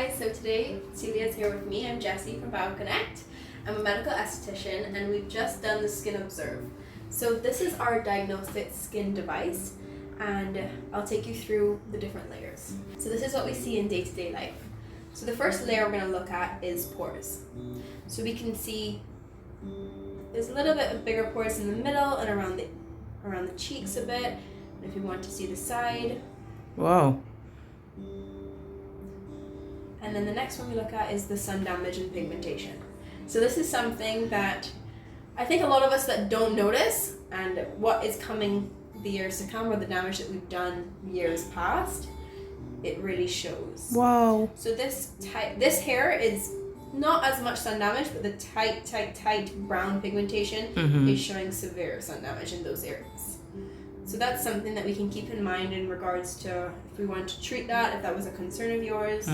guys, so today Celia is here with me. I'm Jessie from BioConnect. I'm a medical esthetician and we've just done the Skin Observe. So this is our diagnostic skin device and I'll take you through the different layers. So this is what we see in day-to-day life. So the first layer we're going to look at is pores. So we can see there's a little bit of bigger pores in the middle and around the cheeks a bit. And if you want to see the side. Wow. And then the next one we look at is the sun damage and pigmentation. So this is something that I think a lot of us that don't notice, and what is coming the years to come or the damage that we've done years past, it really shows. Wow. So this hair is not as much sun damage, but the tight brown pigmentation is showing severe sun damage in those areas. So that's something that we can keep in mind in regards to if we want to treat that, if that was a concern of yours.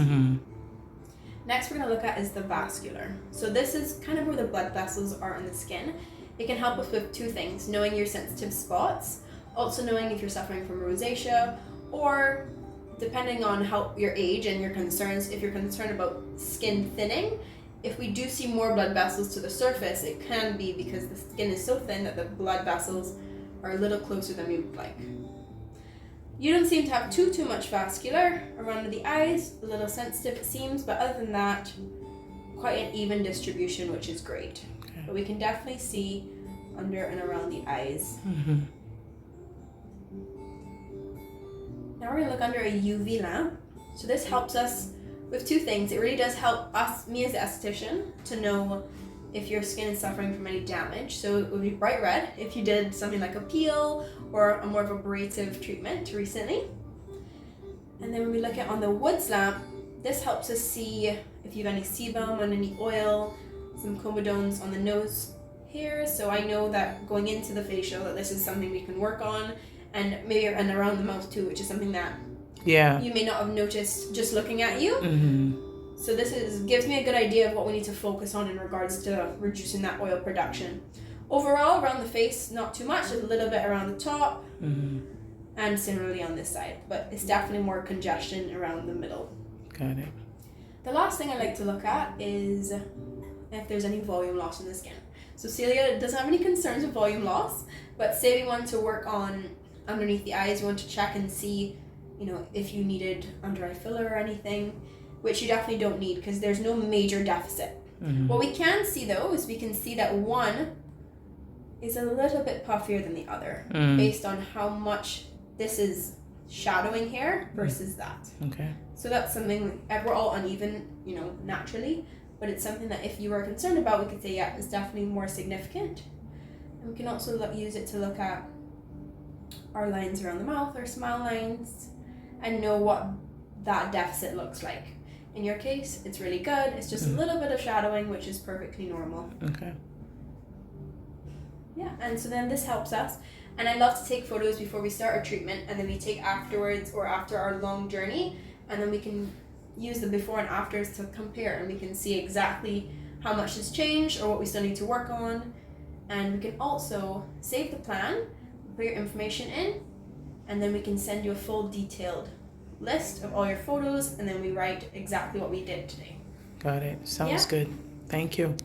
Next we're going to look at is the vascular. So this is kind of where the blood vessels are in the skin. It can help us with two things: knowing your sensitive spots, also knowing if you're suffering from rosacea, or depending on how your age and your concerns, if you're concerned about skin thinning. If we do see more blood vessels to the surface, it can be because the skin is so thin that the blood vessels are a little closer than we would like. You don't seem to have too much vascular around the eyes, a little sensitive it seems, but other than that, quite an even distribution, which is great. Okay. But we can definitely see under and around the eyes. Now we're going to look under a UV lamp. So this helps us with two things. It really does help me as an esthetician to know if your skin is suffering from any damage. So it would be bright red if you did something like a peel or a more of abrasive treatment recently. And then when we look at on the Woods lamp, this helps us see if you have any sebum and any oil, some comedones on the nose here. So I know that going into the facial that this is something we can work on, and maybe and around the mouth too, which is something that you may not have noticed just looking at you. So this gives me a good idea of what we need to focus on in regards to reducing that oil production. Overall, around the face, not too much, a little bit around the top, and similarly on this side. But it's definitely more congestion around the middle. Got it. The last thing I like to look at is if there's any volume loss in the skin. So Celia doesn't have any concerns with volume loss, but say we want to work on underneath the eyes, we want to check and see, if you needed under eye filler or anything, which you definitely don't need because there's no major deficit. What we can see though is we can see that one is a little bit puffier than the other based on how much this is shadowing hair versus that. Okay. So that's something, we're all uneven, naturally, but it's something that if you were concerned about, we could say, yeah, it's definitely more significant. And we can also use it to look at our lines around the mouth, our smile lines, and know what that deficit looks like. In your case, it's really good. It's just a little bit of shadowing, which is perfectly normal. Okay. Yeah, and so then this helps us. And I love to take photos before we start our treatment, and then we take afterwards or after our long journey, and then we can use the before and afters to compare, and we can see exactly how much has changed or what we still need to work on. And we can also save the plan, put your information in, and then we can send you a full detailed list of all your photos, and then we write exactly what we did today. Got it. Sounds good. Thank you.